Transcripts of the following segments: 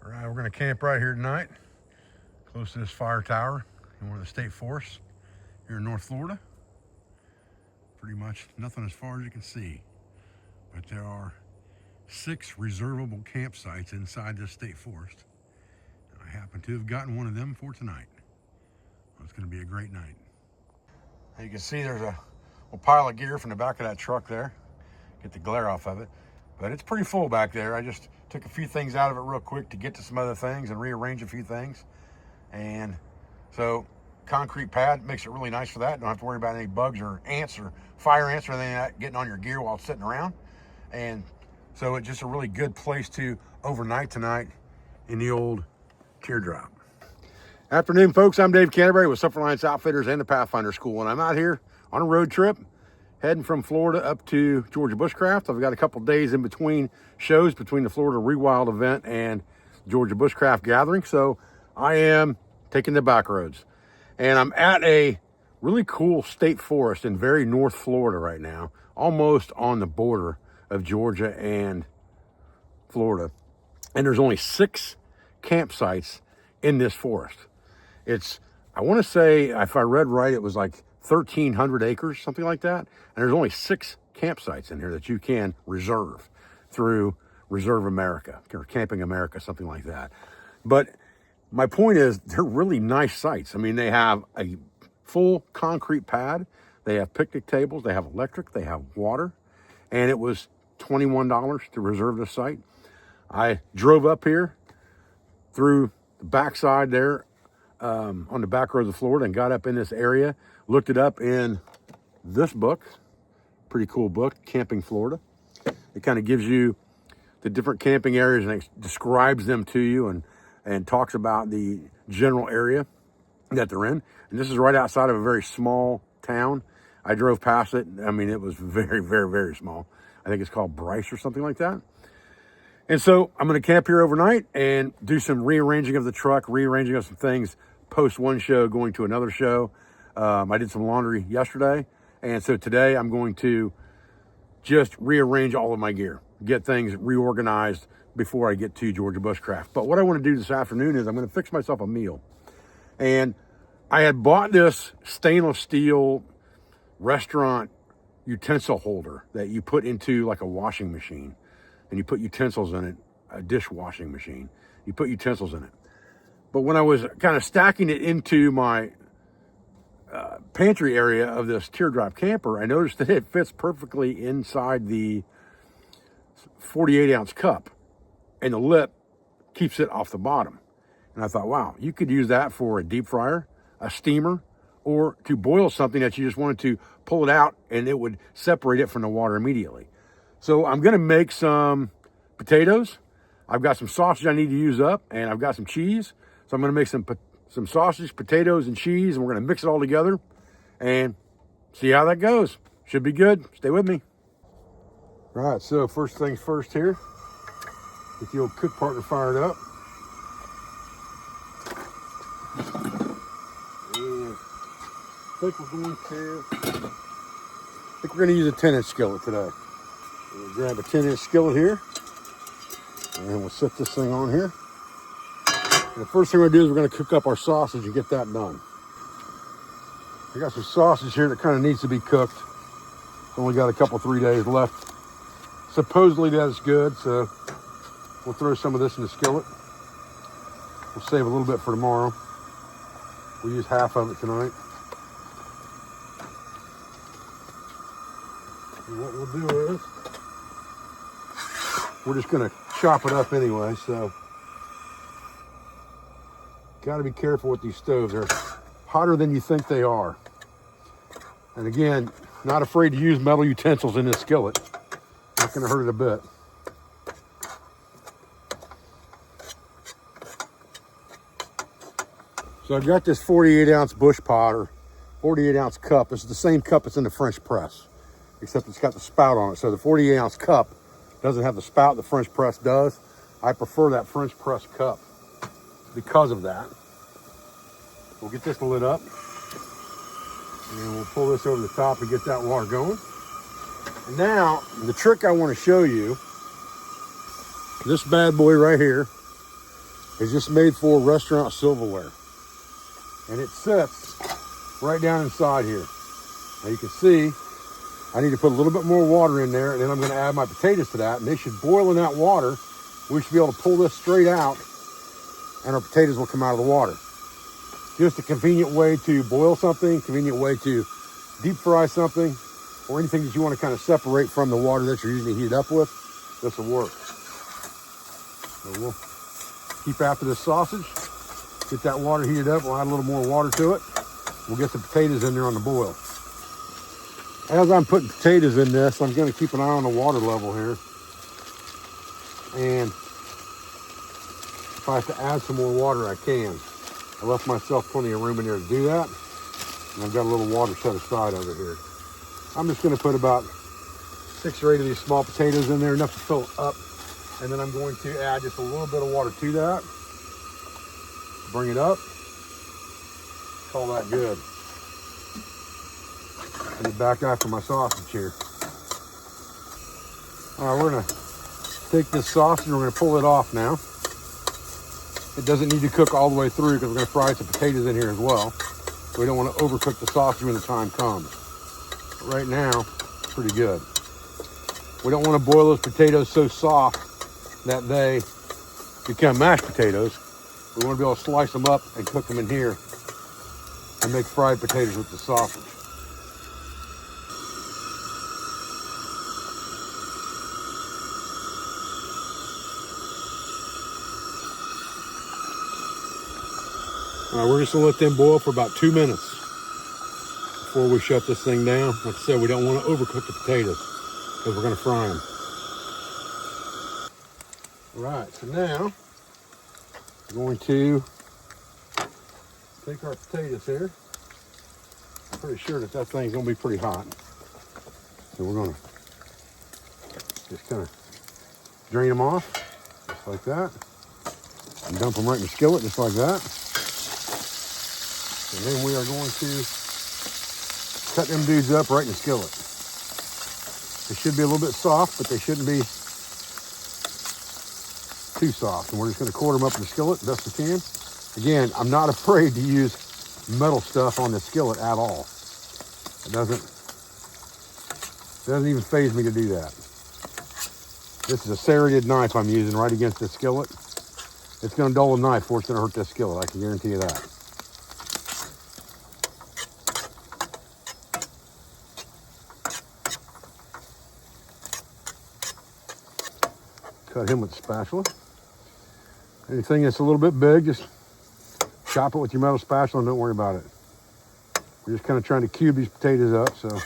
All right, we're gonna camp right here tonight, close to this fire tower in one of the state forests here in North Florida. Pretty much nothing as far as you can see, but there are 6 reservable campsites inside this state forest. And I happen to have gotten one of them for tonight. Well, it's gonna be a great night. You can see there's a pile of gear from the back of that truck there. Get the glare off of it. But it's pretty full back there. I just took a few things out of it real quick to get to some other things and rearrange a few things. And so concrete pad makes it really nice for that. Don't have to worry about any bugs or ants or fire ants or anything like that getting on your gear while it's sitting around. And so it's just a really good place to overnight tonight in the old teardrop. Afternoon, folks. I'm Dave Canterbury with Suffer Alliance Outfitters and the Pathfinder School. And I'm out here on a road trip heading from Florida up to Georgia Bushcraft. I've got a couple days in between shows, between the Florida Rewild event and Georgia Bushcraft gathering. So I am taking the back roads. And I'm at a really cool state forest in very North Florida right now, almost on the border of Georgia and Florida. And there's only 6 campsites in this forest. It's, I want to say, if I read right, it was like 1,300 acres, something like that. And there's only 6 campsites in here that you can reserve through Reserve America or Camping America, something like that. But my point is, they're really nice sites. I mean, they have a full concrete pad. They have picnic tables. They have electric. They have water. And it was $21 to reserve this site. I drove up here through the backside there on the back roads of Florida and got up in this area, looked it up in this book, pretty cool book, Camping Florida. It kind of gives you the different camping areas and it describes them to you and talks about the general area that they're in. And this is right outside of a very small town. I drove past it. I mean, it was very, very, very small. I think it's called Bryce or something like that. And so I'm going to camp here overnight and do some rearranging of the truck, rearranging of some things, post one show, going to another show. I did some laundry yesterday. And so today I'm going to just rearrange all of my gear, get things reorganized before I get to Georgia Bushcraft. But what I want to do this afternoon is I'm going to fix myself a meal. And I had bought this stainless steel restaurant utensil holder that you put into like a washing machine. And you put utensils in it, a dishwashing machine. You put utensils in it. But when I was kind of stacking it into my pantry area of this teardrop camper, I noticed that it fits perfectly inside the 48-ounce cup. And the lip keeps it off the bottom. And I thought, wow, you could use that for a deep fryer, a steamer, or to boil something that you just wanted to pull it out and it would separate it from the water immediately. So I'm going to make some potatoes. I've got some sausage I need to use up, and I've got some cheese. So I'm going to make some sausage, potatoes, and cheese, and we're going to mix it all together and see how that goes. Should be good. Stay with me. All right, so first things first here. Get the old cook partner fired up. And I think we're going to use a 10-inch skillet today. We'll grab a 10-inch skillet here, and we'll set this thing on here. And the first thing we're going to do is we're going to cook up our sausage and get that done. I got some sausage here that kind of needs to be cooked. Only got a couple, 3 days left. Supposedly that is good, so we'll throw some of this in the skillet. We'll save a little bit for tomorrow. We'll use half of it tonight. And what we'll do is, we're just going to chop it up anyway, so got to be careful with these stoves. They're hotter than you think they are. And again, not afraid to use metal utensils in this skillet. Not going to hurt it a bit. So I've got this 48-ounce bush pot or 48-ounce cup. This is the same cup that's in the French press, except it's got the spout on it. So the 48-ounce cup doesn't have the spout the French press does. I prefer that French press cup because of that. We'll get this lit up and we'll pull this over the top and get that water going. And now the trick I want to show you, this bad boy right here is just made for restaurant silverware. And it sits right down inside here. Now you can see, I need to put a little bit more water in there, and then I'm gonna add my potatoes to that, and they should boil in that water. We should be able to pull this straight out, and our potatoes will come out of the water. Just a convenient way to boil something, convenient way to deep fry something, or anything that you want to kind of separate from the water that you're usually heated up with. This will work. So we'll keep after this sausage, get that water heated up, we'll add a little more water to it. We'll get the potatoes in there on the boil. As I'm putting potatoes in this, I'm going to keep an eye on the water level here. And if I have to add some more water, I can. I left myself plenty of room in there to do that. And I've got a little water set aside over here. I'm just going to put about 6 or 8 of these small potatoes in there, enough to fill it up. And then I'm going to add just a little bit of water to that. Bring it up. Call that good. And then back after my sausage here. All right, we're going to take this sausage and we're going to pull it off now. It doesn't need to cook all the way through because we're going to fry some potatoes in here as well. We don't want to overcook the sausage when the time comes. But right now, pretty good. We don't want to boil those potatoes so soft that they become mashed potatoes. We want to be able to slice them up and cook them in here and make fried potatoes with the sausage. All right, we're just gonna let them boil for about 2 minutes before we shut this thing down. Like I said, we don't want to overcook the potatoes because we're gonna fry them. All right, so now we're going to take our potatoes here. I'm pretty sure that thing's gonna be pretty hot. So we're gonna just kind of drain them off, just like that. And dump them right in the skillet, just like that. And then we are going to cut them dudes up right in the skillet. They should be a little bit soft, but they shouldn't be too soft. And we're just going to quarter them up in the skillet best we can. Again, I'm not afraid to use metal stuff on the skillet at all. It doesn't even faze me to do that. This is a serrated knife I'm using right against the skillet. It's going to dull the knife or it's going to hurt this skillet. I can guarantee you that. Cut him with the spatula. Anything that's a little bit big, just chop it with your metal spatula and don't worry about it. We're just kind of trying to cube these potatoes up, so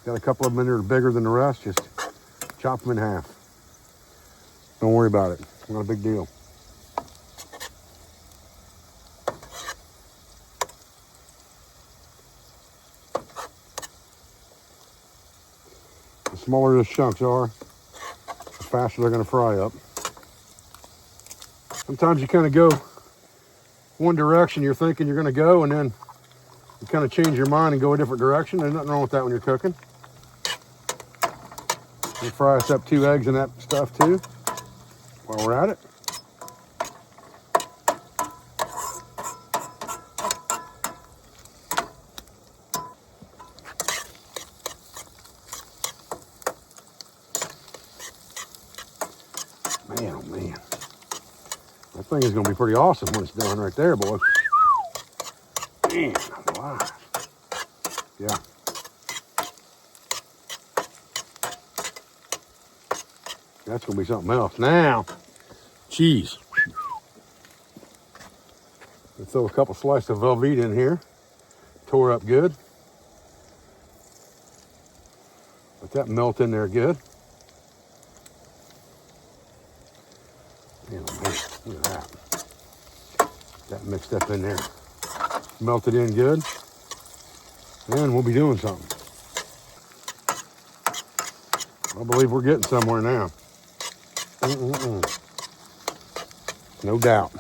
got a couple of them in there bigger than the rest, just chop them in half. Don't worry about it, not a big deal. The smaller the chunks are, the faster they're going to fry up. Sometimes you kind of go one direction you're thinking you're going to go, and then you kind of change your mind and go a different direction. There's nothing wrong with that when you're cooking. We fry us up 2 eggs in that stuff too while we're at it. Man, oh man. That thing is going to be pretty awesome when it's done right there, boy. Man, I'm alive. Yeah. That's going to be something else. Now, cheese. Let's throw a couple slices of Velveeta in here. Tore up good. Let that melt in there good. Man, look at that. That mixed up in there. Melted in good. And we'll be doing something. I believe we're getting somewhere now. No doubt.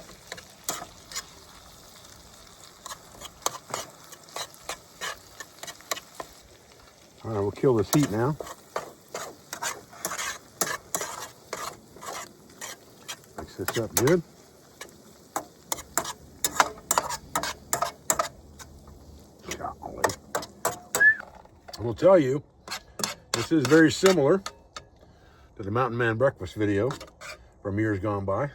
All right, we'll kill this heat now. Mix this up good. I will tell you, this is very similar to the Mountain Man Breakfast video from years gone by.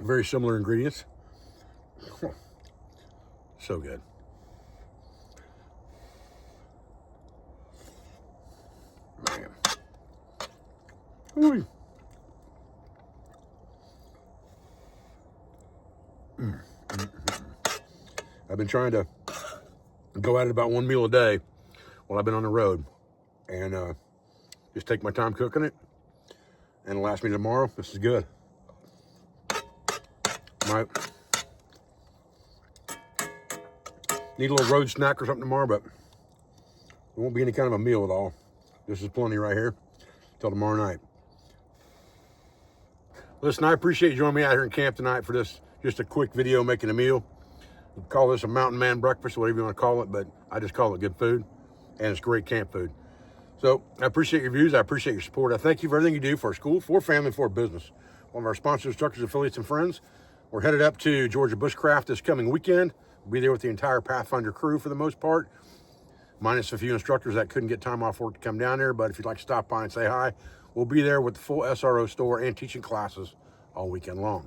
Very similar ingredients. So good. Man. Ooh. I've been trying to go at it about one meal a day while I've been on the road, and just take my time cooking it, and it'll last me tomorrow. This is good. Might need a little road snack or something tomorrow, but it won't be any kind of a meal at all. This is plenty right here till tomorrow night. Listen, I appreciate you joining me out here in camp tonight for this, just a quick video making a meal. You can call this a Mountain Man Breakfast, whatever you want to call it, but I just call it good food, and it's great camp food. So I appreciate your views. I appreciate your support. I thank you for everything you do for our school, for family, for business. One of our sponsors, instructors, affiliates, and friends. We're headed up to Georgia Bushcraft this coming weekend. We'll be there with the entire Pathfinder crew for the most part, minus a few instructors that couldn't get time off work to come down there. But if you'd like to stop by and say hi, we'll be there with the full SRO store and teaching classes all weekend long.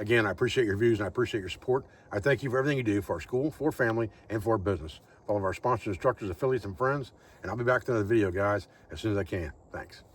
Again, I appreciate your views and I appreciate your support. I thank you for everything you do for our school, for family, and for business. All of our sponsors, instructors, affiliates, and friends. And I'll be back with another video, guys, as soon as I can. Thanks.